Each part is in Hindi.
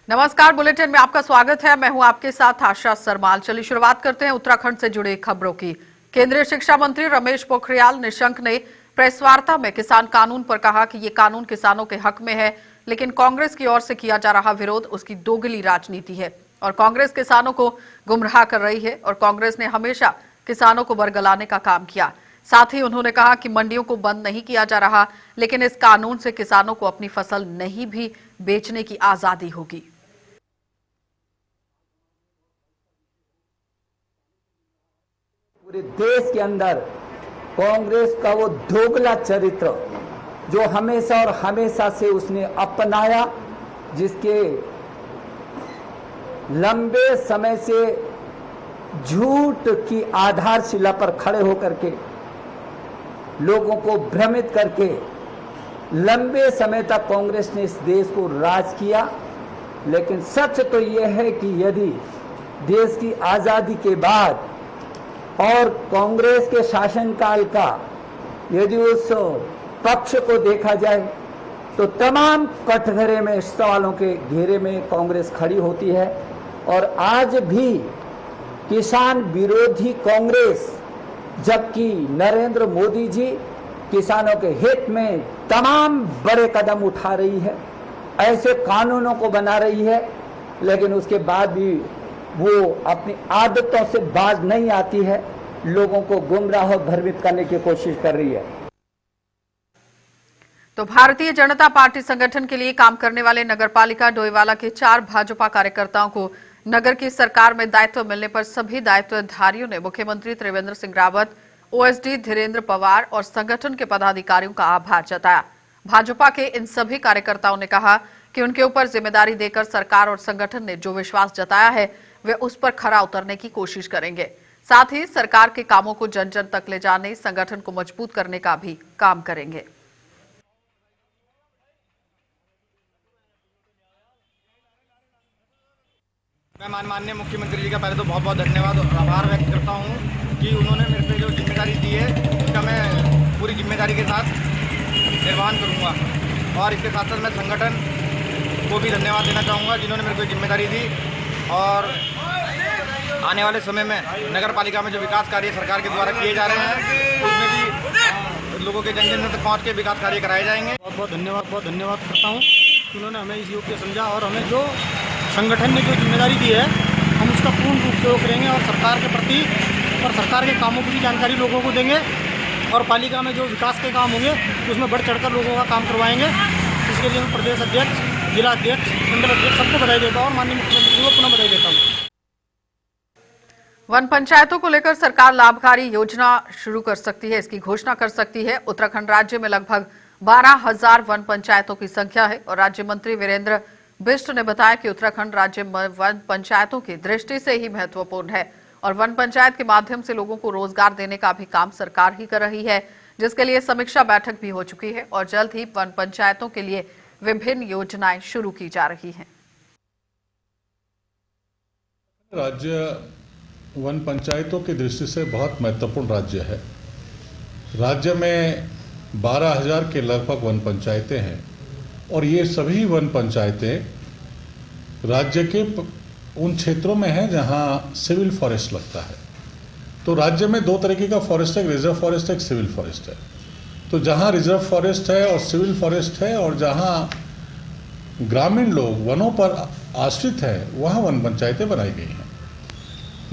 नमस्कार, बुलेटिन में आपका स्वागत है। मैं हूं आपके साथ आशा सरमाल। चलिए शुरुआत करते हैं उत्तराखंड से जुड़ी खबरों की। केंद्रीय शिक्षा मंत्री रमेश पोखरियाल निशंक ने प्रेस वार्ता में किसान कानून पर कहा कि ये कानून किसानों के हक में है, लेकिन कांग्रेस की ओर से किया जा रहा विरोध उसकी दोगली राजनीति है और कांग्रेस किसानों को गुमराह कर रही है और कांग्रेस ने हमेशा किसानों को बरगलाने का काम किया। साथ ही उन्होंने कहा कि मंडियों को बंद नहीं किया जा रहा, लेकिन इस कानून से किसानों को अपनी फसल नहीं भी बेचने की आजादी होगी। पूरे देश के अंदर कांग्रेस का वो दोगला चरित्र जो हमेशा और हमेशा से उसने अपनाया, जिसके लंबे समय से झूठ की आधारशिला पर खड़े होकर के लोगों को भ्रमित करके लंबे समय तक कांग्रेस ने इस देश को राज किया। लेकिन सच तो यह है कि यदि देश की आजादी के बाद और कांग्रेस के शासनकाल का यदि उस पक्ष को देखा जाए तो तमाम कटघरे में सवालों के घेरे में कांग्रेस खड़ी होती है। और आज भी किसान विरोधी कांग्रेस, जबकि नरेंद्र मोदी जी किसानों के हित में तमाम बड़े कदम उठा रही है, ऐसे कानूनों को बना रही है, लेकिन उसके बाद भी वो अपनी आदतों से बाज नहीं आती है, लोगों को गुमराह और भ्रमित करने की कोशिश कर रही है। तो भारतीय जनता पार्टी संगठन के लिए काम करने वाले नगरपालिका डोईवाला के 4 भाजपा कार्यकर्ताओं को नगर की सरकार में दायित्व मिलने पर सभी दायित्वधारियों ने मुख्यमंत्री त्रिवेंद्र सिंह रावत, ओएसडी धीरेन्द्र पवार और संगठन के पदाधिकारियों का आभार जताया। भाजपा के इन सभी कार्यकर्ताओं ने कहा कि उनके ऊपर जिम्मेदारी देकर सरकार और संगठन ने जो विश्वास जताया है वे उस पर खरा उतरने की कोशिश करेंगे। साथ ही सरकार के कामों को जन जन तक ले जाने, संगठन को मजबूत करने का भी काम करेंगे। मैं माननीय मुख्यमंत्री जी का पहले तो बहुत बहुत धन्यवाद और आभार व्यक्त करता हूं कि उन्होंने मेरे पे जो जिम्मेदारी दी है उसका मैं पूरी जिम्मेदारी के साथ निर्वहन करूंगा। और इसके साथ साथ मैं संगठन को भी धन्यवाद देना चाहूँगा जिन्होंने मेरे को जिम्मेदारी दी। और आने वाले समय में नगर पालिका में जो विकास कार्य सरकार के द्वारा किए जा रहे हैं उसमें भी लोगों के जन जन तक पहुँच के विकास कार्य कराए जाएंगे। बहुत धन्यवाद करता हूँ कि उन्होंने हमें इस योग्य समझा और हमें जो संगठन ने जो जिम्मेदारी दी है हम उसका पूर्ण रूप से उपयोग करेंगे और सरकार के प्रति और सरकार के कामों की भी जानकारी लोगों को देंगे और पालिका में जो विकास के काम होंगे उसमें बढ़ चढ़कर लोगों का काम करवाएंगे। इसके लिए मैं प्रदेश अध्यक्ष, जिला अध्यक्ष, मंडल अध्यक्ष सबको बधाई देता हूँ और माननीय मुख्यमंत्री को पुनः बधाई देता हूँ। वन पंचायतों को लेकर सरकार लाभकारी योजना शुरू कर सकती है, इसकी घोषणा कर सकती है। उत्तराखंड राज्य में लगभग 12,000 वन पंचायतों की संख्या है और राज्य मंत्री वीरेंद्र बिष्ट ने बताया कि उत्तराखंड राज्य वन पंचायतों की दृष्टि से ही महत्वपूर्ण है और वन पंचायत के माध्यम से लोगों को रोजगार देने का भी काम सरकार ही कर रही है, जिसके लिए समीक्षा बैठक भी हो चुकी है और जल्द ही वन पंचायतों के लिए विभिन्न योजनाएं शुरू की जा रही हैं। राज्य वन पंचायतों की दृष्टि से बहुत महत्वपूर्ण राज्य है। राज्य में 12,000 के लगभग वन पंचायतें हैं और ये सभी वन पंचायतें राज्य के उन क्षेत्रों में हैं जहां सिविल फॉरेस्ट लगता है। तो राज्य में 2 तरीके का फॉरेस्ट है, एक रिजर्व फॉरेस्ट है, एक सिविल फॉरेस्ट है। तो जहां रिजर्व फॉरेस्ट है और सिविल फॉरेस्ट है और जहां ग्रामीण लोग वनों पर आश्रित है वहां वन पंचायतें बनाई गई हैं।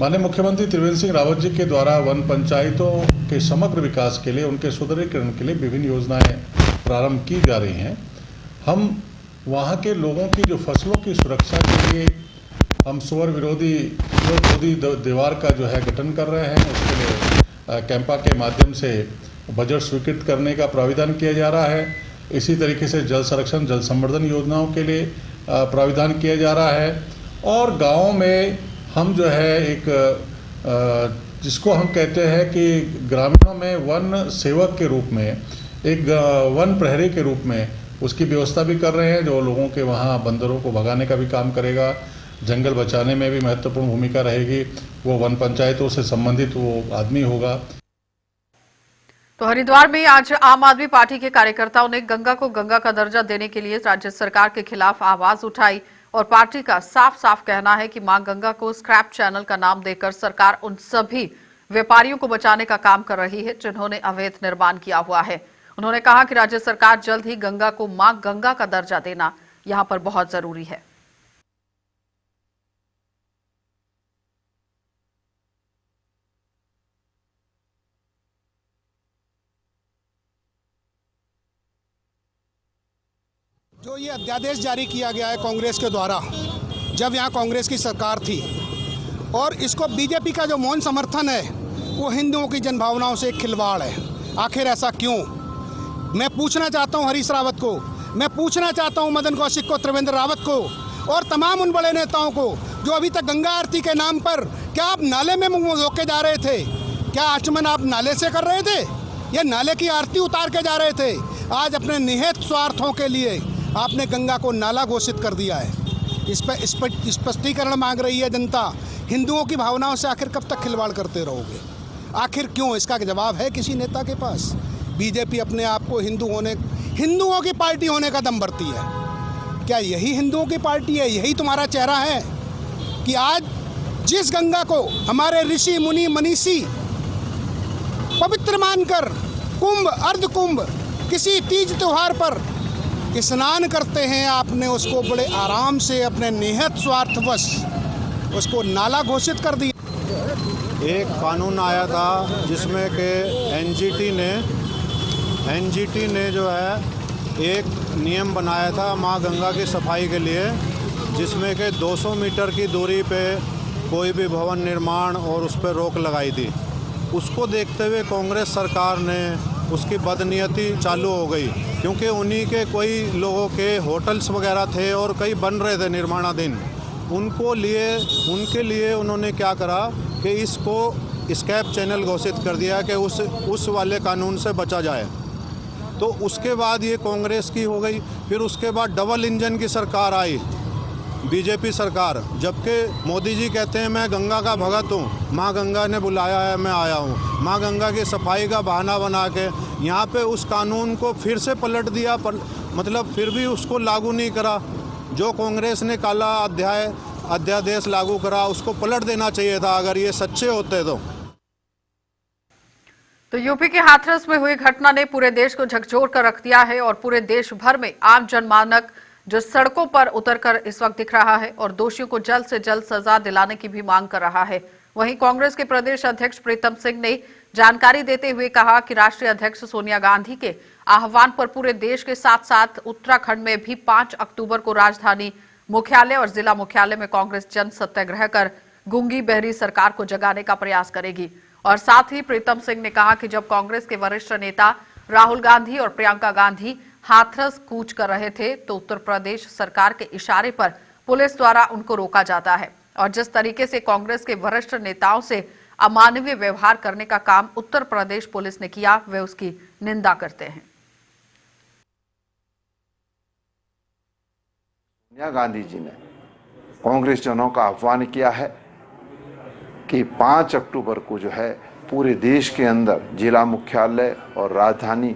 माननीय मुख्यमंत्री त्रिवेंद्र सिंह रावत जी के द्वारा वन पंचायतों के समग्र विकास के लिए, उनके सुदृढ़ीकरण के लिए विभिन्न योजनाएं प्रारंभ की जा रही हैं। हम वहाँ के लोगों की जो फसलों की सुरक्षा के लिए हम सुअर विरोधी दीवार का जो है गठन कर रहे हैं। उसके लिए कैंपा के माध्यम से बजट स्वीकृत करने का प्राविधान किया जा रहा है। इसी तरीके से जल संरक्षण, जल संवर्धन योजनाओं के लिए प्राविधान किया जा रहा है। और गाँव में हम जो है एक जिसको हम कहते हैं कि ग्रामीणों में वन सेवक के रूप में, एक वन प्रहरी के रूप में उसकी व्यवस्था भी कर रहे हैं, जो लोगों के वहाँ बंदरों को भगाने का भी काम करेगा, जंगल बचाने में भी महत्वपूर्ण भूमिका रहेगी। वो वन पंचायतों से संबंधित वो आदमी होगा। तो हरिद्वार में आज आम आदमी पार्टी के कार्यकर्ताओं ने गंगा को गंगा का दर्जा देने के लिए राज्य सरकार के खिलाफ आवाज उठाई। और पार्टी का साफ साफ कहना है कि मां गंगा को स्क्रैप चैनल का नाम देकर सरकार उन सभी व्यापारियों को बचाने का काम कर रही है जिन्होंने अवैध निर्माण किया हुआ है। उन्होंने कहा कि राज्य सरकार जल्द ही गंगा को मां गंगा का दर्जा देना यहां पर बहुत जरूरी है। जो ये अध्यादेश जारी किया गया है कांग्रेस के द्वारा, जब यहाँ कांग्रेस की सरकार थी, और इसको बीजेपी का जो मौन समर्थन है वो हिंदुओं की जनभावनाओं से एक खिलवाड़ है। आखिर ऐसा क्यों? मैं पूछना चाहता हूँ हरीश रावत को, मैं पूछना चाहता हूँ मदन कौशिक को, त्रिवेंद्र रावत को और तमाम उन बड़े नेताओं को जो अभी तक गंगा आरती के नाम पर, क्या आप नाले में मुंह रोके जा रहे थे? क्या आचमन आप नाले से कर रहे थे या नाले की आरती उतार के जा रहे थे? आज अपने निहित स्वार्थों के लिए आपने गंगा को नाला घोषित कर दिया है। इस पर स्पष्टीकरण मांग रही है जनता। हिंदुओं की भावनाओं से आखिर कब तक खिलवाड़ करते रहोगे? आखिर क्यों? इसका जवाब है किसी नेता के पास? बीजेपी अपने आप को हिंदुओं की पार्टी होने का दम भरती है। क्या यही हिंदुओं की पार्टी है? यही तुम्हारा चेहरा है कि आज जिस गंगा को हमारे ऋषि मुनि मनीषी पवित्र मानकर कुंभ अर्ध कुंभ किसी तीज त्योहार पर स्नान करते हैं, आपने उसको बड़े आराम से अपने निहित स्वार्थवश उसको नाला घोषित कर दिया। एक कानून आया था जिसमें कि एनजीटी ने जो है एक नियम बनाया था माँ गंगा की सफाई के लिए, जिसमें कि 200 मीटर की दूरी पे कोई भी भवन निर्माण और उस पर रोक लगाई थी। उसको देखते हुए कांग्रेस सरकार ने उसकी बदनीयती चालू हो गई, क्योंकि उन्हीं के कोई लोगों के होटल्स वगैरह थे और कई बन रहे थे निर्माणाधीन। उनके लिए उन्होंने क्या करा कि इसको स्क्रैप चैनल घोषित कर दिया कि उस वाले कानून से बचा जाए। तो उसके बाद ये कांग्रेस की हो गई। फिर उसके बाद डबल इंजन की सरकार आई, बीजेपी सरकार, जबकि मोदी जी कहते हैं मैं गंगा का भगत हूँ, माँ गंगा ने बुलाया है मैं आया हूँ। माँ गंगा की सफाई का बहाना बना के यहाँ पे उस कानून को फिर से पलट दिया, मतलब फिर भी उसको लागू नहीं करा। जो कांग्रेस ने काला अध्यादेश लागू करा उसको पलट देना चाहिए था अगर ये सच्चे होते तो यूपी के हाथरस में हुई घटना ने पूरे देश को झकझोर कर रख दिया है और पूरे देश भर में आम जनमानस जो सड़कों पर उतरकर इस वक्त दिख रहा है और दोषियों को जल्द से जल्द सजा दिलाने की भी मांग कर रहा है। वहीं कांग्रेस के प्रदेश अध्यक्ष प्रीतम सिंह ने जानकारी देते हुए कहा कि राष्ट्रीय अध्यक्ष सोनिया गांधी के आह्वान पर पूरे देश के साथ साथ उत्तराखंड में भी 5 अक्टूबर को राजधानी मुख्यालय और जिला मुख्यालय में कांग्रेस जन सत्याग्रह कर गूंगी बहरी सरकार को जगाने का प्रयास करेगी। और साथ ही प्रीतम सिंह ने कहा कि जब कांग्रेस के वरिष्ठ नेता राहुल गांधी और प्रियंका गांधी हाथरस कूच कर रहे थे तो उत्तर प्रदेश सरकार के इशारे पर पुलिस द्वारा उनको रोका जाता है। और जिस तरीके से कांग्रेस के वरिष्ठ नेताओं से अमानवीय व्यवहार करने का काम उत्तर प्रदेश पुलिस ने किया, वे उसकी निंदा करते हैं। सोनिया गांधी जी ने कांग्रेस जनों का आह्वान किया है कि 5 अक्टूबर को जो है पूरे देश के अंदर जिला मुख्यालय और राजधानी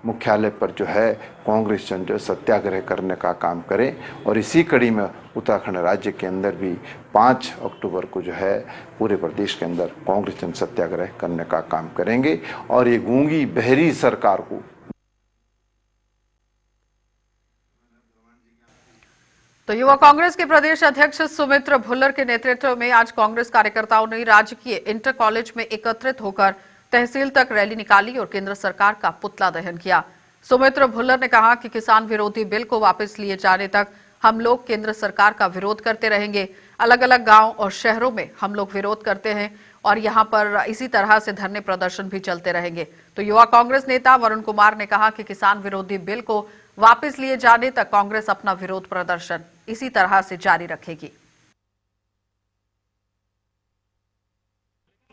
मुख्यालय पर जो है कांग्रेस जन जो सत्याग्रह करने का काम करें। और इसी कड़ी में उत्तराखंड राज्य के अंदर भी 5 अक्टूबर को जो है पूरे प्रदेश के अंदर कांग्रेस जन सत्याग्रह करने का काम करेंगे और ये गूंगी बहरी सरकार को। तो युवा कांग्रेस के प्रदेश अध्यक्ष सुमित्र भुल्लर के नेतृत्व में आज कांग्रेस कार्यकर्ताओं ने राजकीय इंटर कॉलेज में एकत्रित होकर तहसील तक रैली निकाली और केंद्र सरकार का पुतला दहन किया। सुमित्र भुल्लर ने कहा कि किसान विरोधी बिल को वापस लिए जाने तक हम लोग केंद्र सरकार का विरोध करते रहेंगे। अलग अलग गांव और शहरों में हम लोग विरोध करते हैं और यहां पर इसी तरह से धरने प्रदर्शन भी चलते रहेंगे। तो युवा कांग्रेस नेता वरुण कुमार ने कहा कि किसान विरोधी बिल को वापस लिए जाने तक कांग्रेस अपना विरोध प्रदर्शन इसी तरह से जारी रखेगी।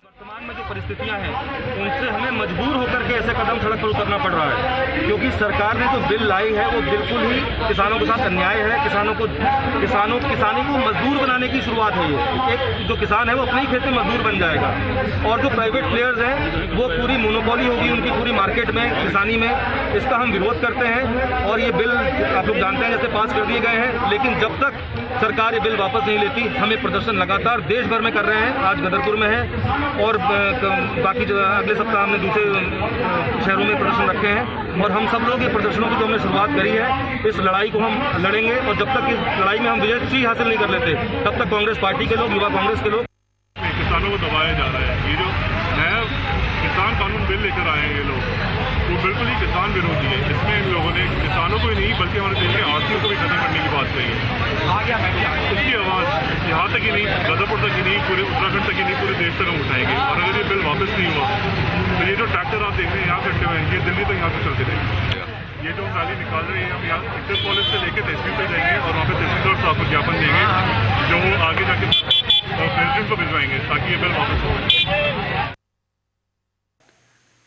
वर्तमान में जो परिस्थितियां हैं उनसे हमें मजबूर होकर के ऐसे कदम सड़क पर उतरना पड़ रहा है, क्योंकि सरकार ने जो बिल लाई है वो बिल्कुल ही किसानों के साथ अन्याय है। किसानी को मजदूर बनाने की शुरुआत है। ये एक जो किसान है वो अपने ही खेत में मजदूर बन जाएगा, और जो प्राइवेट प्लेयर्स हैं वो पूरी मोनोपोली होगी उनकी पूरी मार्केट में, किसानी में। इसका हम विरोध करते हैं और ये बिल आप लोग जानते हैं जैसे पास कर दिए गए हैं, लेकिन जब तक सरकार ये बिल वापस नहीं लेती हम ये प्रदर्शन लगातार देश भर में कर रहे हैं। आज गदरपुर में है और बाकी अगले सप्ताह हमने दूसरे शहरों में प्रदर्शन रखे हैं, और हम सब लोग ये प्रदर्शनों की जो हमने शुरुआत करी है, इस लड़ाई को हम लड़ेंगे, और जब तक इस लड़ाई में हम विजय हासिल नहीं कर लेते तब तक कांग्रेस पार्टी के लोग, युवा कांग्रेस के लोग किसानों को दबाया जा रहा है। ये जो नया किसान कानून बिल लेकर आए हैं ये लोग, वो बिल्कुल ही किसान विरोधी है। इसमें इन लोगों ने किसानों को ही नहीं बल्कि हमारे देश के आड़तियों को भी खत्म करने की बात कही है। इसकी आवाज़ यहाँ तक ही नहीं, गदरपुर तक ही नहीं, पूरे उत्तराखंड तक ही नहीं, पूरे देश तक हम उठाएंगे। और अगर ये बिल वापस नहीं हुआ तो ये जो ट्रैक्टर आप देख रहे हैं यहाँ खड़े हुए हैं, ये दिल्ली तक यहाँ से चलते रहेंगे। ये जो रैली निकाल रहे हैं हम यहाँ एक्सेस कॉलेज से लेकर तहसील तक जाएंगे और वहाँ पे तहसीलदार साहब को ज्ञापन देंगे जो वो आगे जाके प्रेसिडेंट को भिजवाएंगे ताकि ये बिल वापस हो।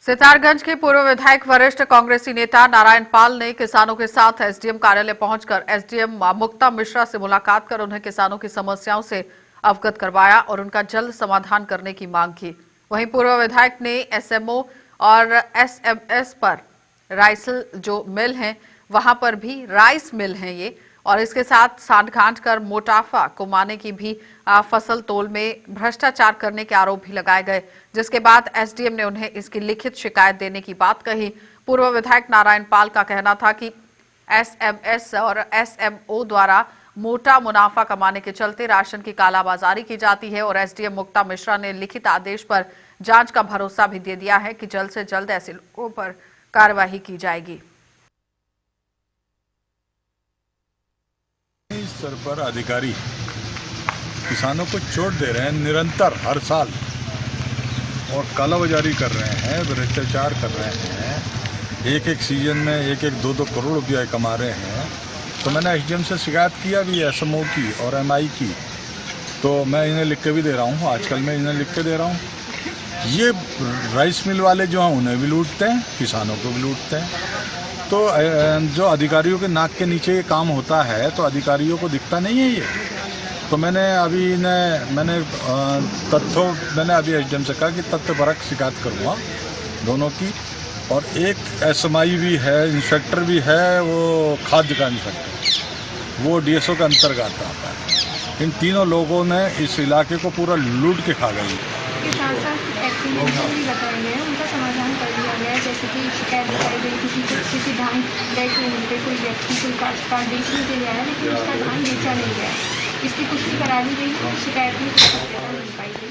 सितारगंज के पूर्व विधायक वरिष्ठ कांग्रेसी नेता नारायण पाल ने किसानों के साथ एसडीएम कार्यालय पहुंचकर एसडीएम मुक्ता मिश्रा से मुलाकात कर उन्हें किसानों की समस्याओं से अवगत करवाया और उनका जल्द समाधान करने की मांग की। वहीं पूर्व विधायक ने एसएमओ और एसएमएस पर राइसल जो मिल हैं वहां पर भी राइस मिल हैं ये, और इसके साथ सांठगांठ कर मोटाफा कमाने की भी फसल तोल में भ्रष्टाचार करने के आरोप भी लगाए गए, जिसके बाद एसडीएम ने उन्हें इसकी लिखित शिकायत देने की बात कही। पूर्व विधायक नारायण पाल का कहना था कि एसएमएस और एसएमओ द्वारा मोटा मुनाफा कमाने के चलते राशन की कालाबाजारी की जाती है, और एसडीएम मुक्ता मिश्रा ने लिखित आदेश पर जांच का भरोसा भी दे दिया है कि जल्द से जल्द ऐसे लोगों पर कार्यवाही की जाएगी। स्तर पर अधिकारी किसानों को चोट दे रहे हैं निरंतर हर साल, और कालाबाजारी कर रहे हैं, भ्रष्टाचार कर रहे हैं, एक एक सीजन में एक एक 2-2 करोड़ रुपया कमा रहे हैं। तो मैंने एसडीएम से शिकायत किया भी एसएमओ की और एमआई की, तो मैं इन्हें लिख के भी दे रहा हूँ, आजकल मैं इन्हें लिख के दे रहा हूँ। ये राइस मिल वाले जो हैं उन्हें भी लूटते हैं, किसानों को भी लूटते हैं। तो जो अधिकारियों के नाक के नीचे ये काम होता है तो अधिकारियों को दिखता नहीं है ये। तो मैंने अभी मैंने अभी एसडीएम से कहा कि तथ्यपरक शिकायत करूँगा दोनों की, और एक एसएमआई भी है, इंस्पेक्टर भी है, वो खाद्य का इंस्पेक्टर, वो डीएसओ के अंतर्गत आता है। इन तीनों लोगों ने इस इलाके को पूरा लूट के खा गई। उनका समाधान कर दिया गया है, जैसे कि शिकायत दिखाई गई किसी धान पे कोई व्यक्ति कोई काश्तकार बेचने के लिए आया लेकिन उसका धान बेचा नहीं गया, इसकी पुष्टि करा दी गई, शिकायत में नहीं पाई गई।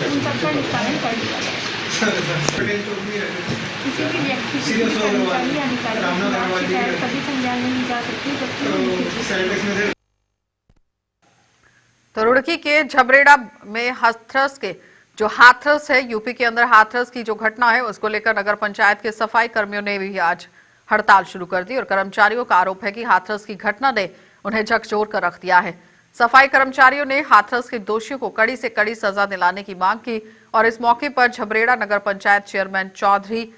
उन सबका निस्तारण कर दिया गया। किसी भी व्यक्ति कर्मचारी या अधिकारी की शिकायत कभी संज्ञान में ली जा सकती जबकि। तो रुड़की के झबरेड़ा में हाथरस के जो हाथरस है, यूपी के अंदर हाथरस की जो घटना है उसको लेकर नगर पंचायत के सफाई कर्मियों ने भी आज हड़ताल शुरू कर दी, और कर्मचारियों का आरोप है कि हाथरस की घटना ने उन्हें झकझोर कर रख दिया है। सफाई कर्मचारियों ने हाथरस के दोषियों को कड़ी से कड़ी सजा दिलाने की मांग की, और इस मौके पर झबरेड़ा नगर पंचायत चेयरमैन चौधरी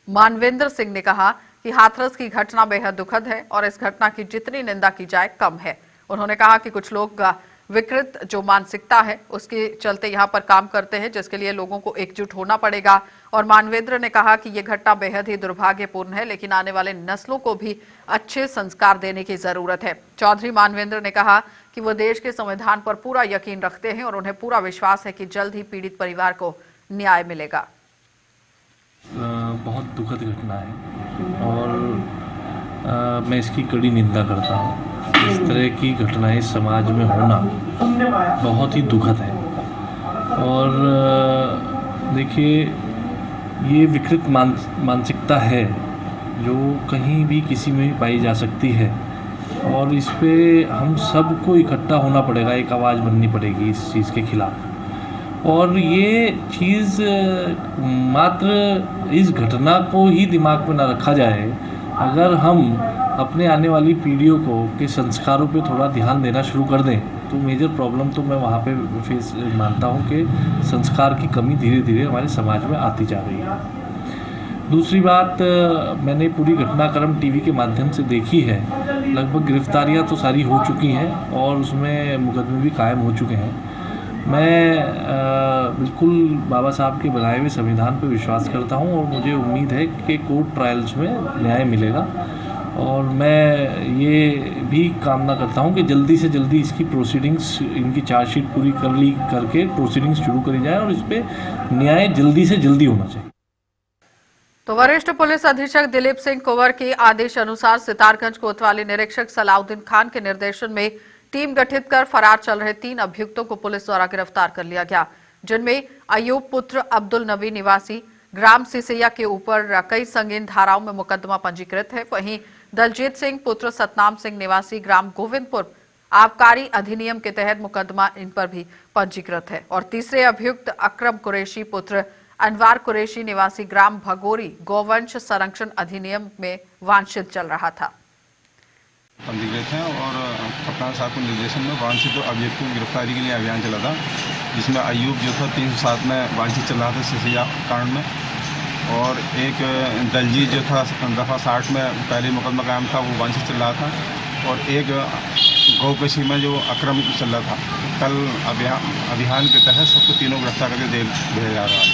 मानवेंद्र सिंह ने कहा कि हाथरस की घटना बेहद दुखद है और इस घटना की जितनी निंदा की जाए कम है। उन्होंने कहा कि कुछ लोग विकृत जो मानसिकता है उसके चलते यहाँ पर काम करते हैं, जिसके लिए लोगों को एकजुट होना पड़ेगा। और मानवेंद्र ने कहा कि ये घटना बेहद ही दुर्भाग्यपूर्ण है, लेकिन आने वाले नस्लों को भी अच्छे संस्कार देने की जरूरत है। चौधरी मानवेंद्र ने कहा कि वो देश के संविधान पर पूरा यकीन रखते हैं और उन्हें पूरा विश्वास है कि जल्द ही पीड़ित परिवार को न्याय मिलेगा। बहुत दुखद घटना है और मैं इसकी कड़ी निंदा करता हूँ। इस तरह की घटनाएं समाज में होना बहुत ही दुखद है। और देखिए, ये विकृत मानसिकता है जो कहीं भी किसी में भी पाई जा सकती है, और इस पे हम सबको इकट्ठा होना पड़ेगा, एक आवाज़ बननी पड़ेगी इस चीज़ के खिलाफ। और ये चीज़ मात्र इस घटना को ही दिमाग में ना रखा जाए। अगर हम अपने आने वाली पीढ़ियों को के संस्कारों पे थोड़ा ध्यान देना शुरू कर दें तो मेजर प्रॉब्लम तो मैं वहाँ पे फेस मानता हूँ कि संस्कार की कमी धीरे धीरे हमारे समाज में आती जा रही है। दूसरी बात, मैंने पूरी घटनाक्रम टीवी के माध्यम से देखी है। लगभग गिरफ्तारियां तो सारी हो चुकी हैं और उसमें मुकदमे भी कायम हो चुके हैं। मैं बिल्कुल बाबा साहब के बनाए हुए संविधान पर विश्वास करता हूं और मुझे उम्मीद है कि कोर्ट ट्रायल्स में न्याय मिलेगा और मैं ये भी कामना करता हूं कि जल्दी से जल्दी इसकी प्रोसीडिंग्स, इनकी चार्जशीट पूरी करके प्रोसीडिंग्स शुरू करी जाए और इस पर न्याय जल्दी से जल्दी होना चाहिए। तो वरिष्ठ पुलिस अधीक्षक दिलीप सिंह कुंवर के आदेश अनुसार सितारगंज कोतवाली निरीक्षक सलाउद्दीन खान के निर्देशन में टीम गठित कर फरार चल रहे 3 अभियुक्तों को पुलिस द्वारा गिरफ्तार कर लिया गया, जिनमें अयूब पुत्र अब्दुल नबी निवासी ग्राम सिसैया के ऊपर कई संगीन धाराओं में मुकदमा पंजीकृत है। वहीं दलजीत सिंह पुत्र सतनाम सिंह निवासी ग्राम गोविंदपुर आबकारी अधिनियम के तहत मुकदमा इन पर भी पंजीकृत है और तीसरे अभियुक्त अकरम कुरैशी पुत्र अनवार कुरैशी निवासी ग्राम भगोरी गौवंश संरक्षण अधिनियम में वांछित चल रहा था। पंजीकृत हैं और कप्तान साहब के निर्देशन में वांछित अभियुक्तों की गिरफ्तारी के लिए अभियान चला था, जिसमें अयूब जो था 307 में वांछित चल रहा था सिसैया कांड में, और एक दलजीत जो था दफ़ा 60 में पहले मुकदमा कायम था वो वांछित चल रहा था, और एक गौकशी में जो अकरम चल रहा था। कल अभियान के तहत सबको तीनों गिरफ्तार करके जेल भेजा जा रहा है।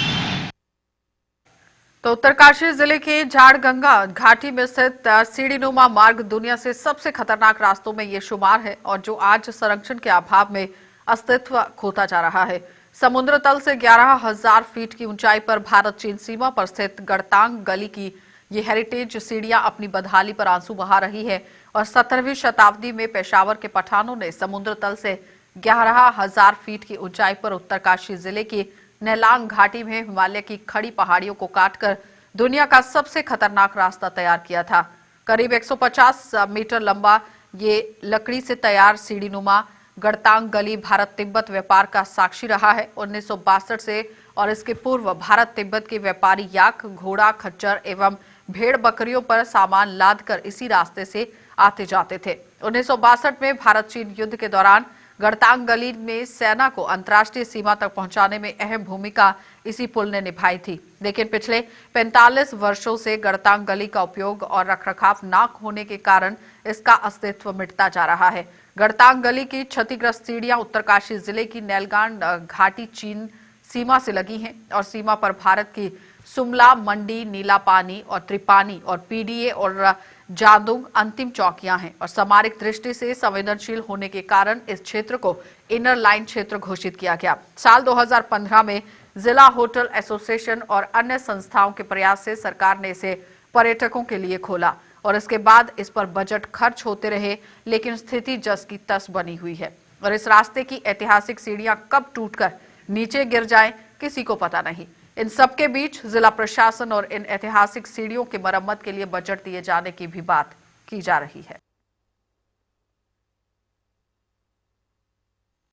तो उत्तरकाशी जिले के झाड़गंगा घाटी में स्थित सीढ़ीनुमा मार्ग दुनिया से सबसे खतरनाक रास्तों में ये शुमार है और जो आज संरक्षण के अभाव में अस्तित्व खोता जा रहा है। समुद्र तल से 11,000 फीट की ऊंचाई पर भारत चीन सीमा पर स्थित गड़तांग गली की ये हेरिटेज सीढ़ियां अपनी बदहाली पर आंसू बहा रही है और 17वीं शताब्दी में पेशावर के पठानों ने समुद्र तल से 11,000 फीट की ऊंचाई पर उत्तरकाशी जिले की नेलांग घाटी में हिमालय की खड़ी पहाड़ियों को काटकर दुनिया का सबसे खतरनाक रास्ता तैयार किया था। करीब 150 मीटर लंबा ये लकड़ी से तैयार सीढ़ीनुमा गड़तांग गली भारत तिब्बत व्यापार का साक्षी रहा है। 1962 से और इसके पूर्व भारत तिब्बत के व्यापारी याक, घोड़ा, खच्चर एवं भेड़ बकरियों पर सामान लादकर इसी रास्ते से आते जाते थे। 1962 में भारत चीन युद्ध के दौरान गड़तांग गली में सेना को अंतर्राष्ट्रीय सीमा तक पहुंचाने में अहम भूमिका इसी पुल ने निभाई थी, लेकिन पिछले 45 वर्षों से गड़तांग गली का उपयोग और रखरखाव न होने के कारण इसका अस्तित्व मिटता जा रहा है। गड़तांग गली की क्षतिग्रस्त सीढ़ियां उत्तरकाशी जिले की नैलगांड घाटी चीन सीमा से लगी हैं और सीमा पर भारत की सुमला, मंडी, नीलापानी और त्रिपानी और पीडीए और जादुंग अंतिम चौकियां हैं और सामरिक दृष्टि से संवेदनशील होने के कारण इस क्षेत्र को इनर लाइन क्षेत्र घोषित किया गया। साल 2015 में जिला होटल एसोसिएशन और अन्य संस्थाओं के प्रयास से सरकार ने इसे पर्यटकों के लिए खोला और इसके बाद इस पर बजट खर्च होते रहे, लेकिन स्थिति जस की तस बनी हुई है और इस रास्ते की ऐतिहासिक सीढ़ियां कब टूटकर नीचे गिर जाएं किसी को पता नहीं। इन सबके बीच जिला प्रशासन और इन ऐतिहासिक सीढ़ियों की मरम्मत के लिए बजट दिए जाने की भी बात की जा रही है।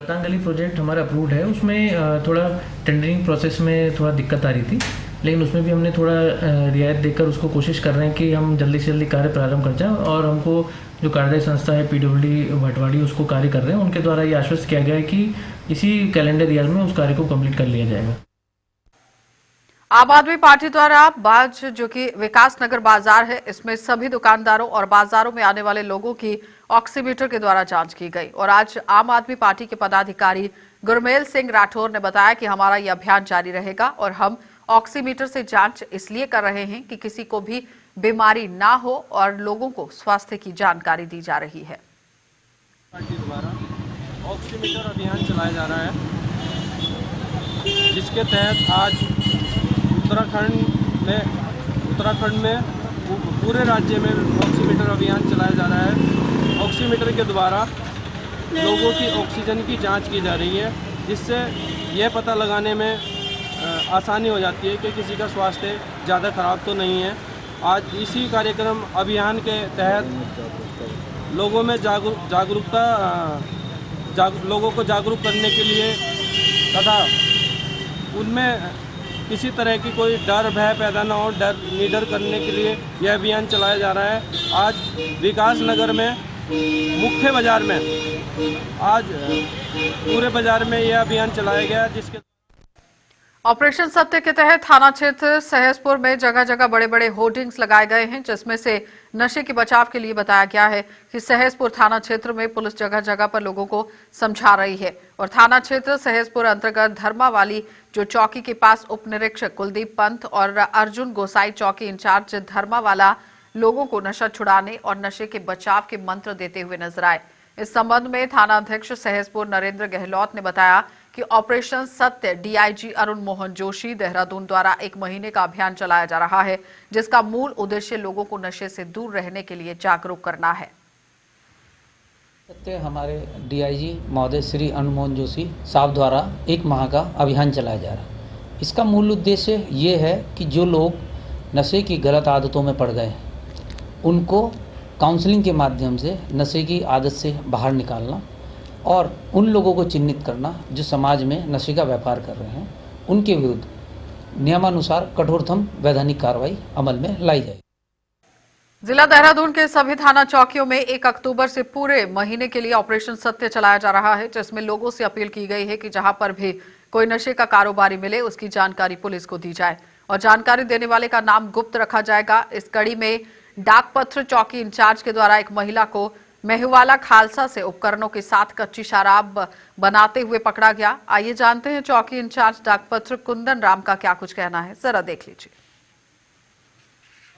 गड़तांग गली प्रोजेक्ट हमारा अप्रूव्ड है, उसमें थोड़ा टेंडरिंग प्रोसेस में थोड़ा दिक्कत आ रही थी, लेकिन उसमें भी हमने थोड़ा रियायत देकर उसको कोशिश कर रहे हैं कि हम जल्दी से जल्दी कार्य प्रारंभ कर जाएं और हमको जो कार्यदायी संस्था है पीडब्ल्यूडी भटवाड़ी उसको कार्य कर रहे हैं, उनके द्वारा ये आश्वस्त किया गया है कि इसी कैलेंडर ईयर में उस कार्य को कंप्लीट कर लिया जाएगा। आम आदमी पार्टी द्वारा बाज जो कि विकास नगर बाजार है, इसमें सभी दुकानदारों और बाजारों में आने वाले लोगों की ऑक्सीमीटर के द्वारा जांच की गई और आज आम आदमी पार्टी के पदाधिकारी गुरमेल सिंह राठौर ने बताया कि हमारा यह अभियान जारी रहेगा और हम ऑक्सीमीटर से जांच इसलिए कर रहे हैं कि किसी को भी बीमारी ना हो और लोगों को स्वास्थ्य की जानकारी दी जा रही है। पार्टी द्वारा ऑक्सीमीटर अभियान चलाया जा रहा है, जिसके तहत आज उत्तराखंड में पूरे राज्य में ऑक्सीमीटर अभियान चलाया जा रहा है। ऑक्सीमीटर के द्वारा लोगों की ऑक्सीजन की जांच की जा रही है, जिससे यह पता लगाने में आसानी हो जाती है कि किसी का स्वास्थ्य ज़्यादा खराब तो नहीं है। आज इसी कार्यक्रम अभियान के तहत लोगों में लोगों को जागरूक करने के लिए तथा उनमें किसी तरह की कोई डर भय पैदा ना हो, निडर करने के लिए यह अभियान चलाया जा रहा है। आज विकास नगर में मुख्य बाजार में आज पूरे बाजार में यह अभियान चलाया गया, जिसके ऑपरेशन सत्य के तहत थाना क्षेत्र सहसपुर में जगह जगह बड़े बड़े होर्डिंग्स लगाए गए हैं, जिसमें से नशे के बचाव के लिए बताया गया है कि सहसपुर थाना क्षेत्र में पुलिस जगह जगह पर लोगों को समझा रही है। और थाना क्षेत्र सहसपुर अंतर्गत धर्मावाली जो चौकी के पास उप निरीक्षक कुलदीप पंत और अर्जुन गोसाई चौकी इंचार्ज धर्मावाला लोगों को नशा छुड़ाने और नशे के बचाव के मंत्र देते हुए नजर आए। इस संबंध में थाना अध्यक्ष सहसपुर नरेंद्र गहलोत ने बताया कि ऑपरेशन सत्य डीआईजी अरुण मोहन जोशी देहरादून द्वारा 1 महीने का अभियान चलाया जा रहा है, जिसका मूल उद्देश्य लोगों को नशे से दूर रहने के लिए जागरूक करना है। सत्य हमारे डीआईजी महोदय श्री अरुण मोहन जोशी साहब द्वारा 1 माह का अभियान चलाया जा रहा है। इसका मूल उद्देश्य ये है कि जो लोग नशे की गलत आदतों में पड़ गए हैं उनको काउंसलिंग के माध्यम से नशे की आदत से बाहर निकालना और उन लोगों को चिन्हित करना जो समाज में नशे का व्यापार कर रहे हैं, उनके विरुद्ध नियमानुसार कठोरतम वैधानिक कार्रवाई अमल में लाई जाएगी। जिला देहरादून के सभी थाना चौकियों में 1 अक्टूबर से पूरे महीने के लिए ऑपरेशन सत्य चलाया जा रहा है, जिसमें लोगों से अपील की गई है कि जहां पर भी कोई नशे का कारोबारी मिले उसकी जानकारी पुलिस को दी जाए और जानकारी देने वाले का नाम गुप्त रखा जाएगा। इस कड़ी में डाकपत्र चौकी इंचार्ज के द्वारा एक महिला को मेहुवाला खालसा से उपकरणों के साथ कच्ची शराब बनाते हुए पकड़ा गया। आइए जानते हैं चौकी इंचार्ज डाकपत्र कुंदन राम का क्या कुछ कहना है, जरा देख लीजिए।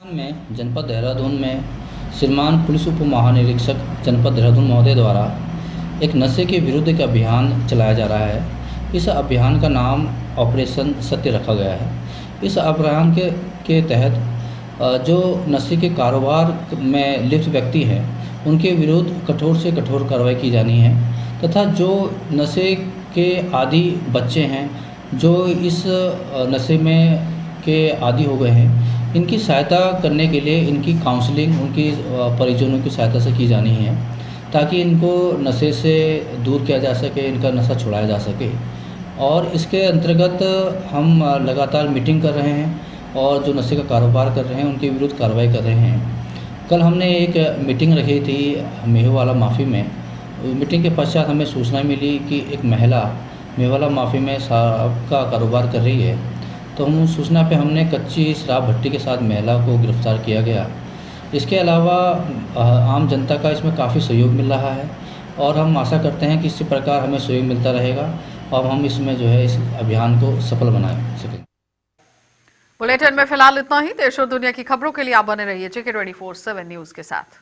में जनपद देहरादून में श्रीमान पुलिस उप महानिरीक्षक जनपद देहरादून महोदय द्वारा एक नशे के विरुद्ध एक अभियान चलाया जा रहा है। इस अभियान का नाम ऑपरेशन सत्य रखा गया है। इस अभियान के तहत जो नशे के कारोबार में लिप्त व्यक्ति हैं उनके विरुद्ध कठोर से कठोर कार्रवाई की जानी है तथा जो नशे के आदी बच्चे हैं जो इस नशे में के आदी हो गए हैं, इनकी सहायता करने के लिए इनकी काउंसलिंग उनकी परिजनों की सहायता से की जानी है ताकि इनको नशे से दूर किया जा सके, इनका नशा छुड़ाया जा सके। और इसके अंतर्गत हम लगातार मीटिंग कर रहे हैं और जो नशे का कारोबार कर रहे हैं उनके विरुद्ध कार्रवाई कर रहे हैं। कल हमने एक मीटिंग रखी थी मेहुवाला माफ़ी में। मीटिंग के पश्चात हमें सूचना मिली कि एक महिला मेहुवाला माफ़ी में शराब का कारोबार कर रही है, तो हम उस सूचना पे हमने कच्ची शराब भट्टी के साथ महिला को गिरफ्तार किया गया। इसके अलावा आम जनता का इसमें काफ़ी सहयोग मिल रहा है और हम आशा करते हैं कि इसी प्रकार हमें सहयोग मिलता रहेगा और हम इसमें जो है इस अभियान को सफल बना सकें। बुलेटिन में फिलहाल इतना ही। देश और दुनिया की खबरों के लिए आप बने रहिए JK24/7 न्यूज के साथ।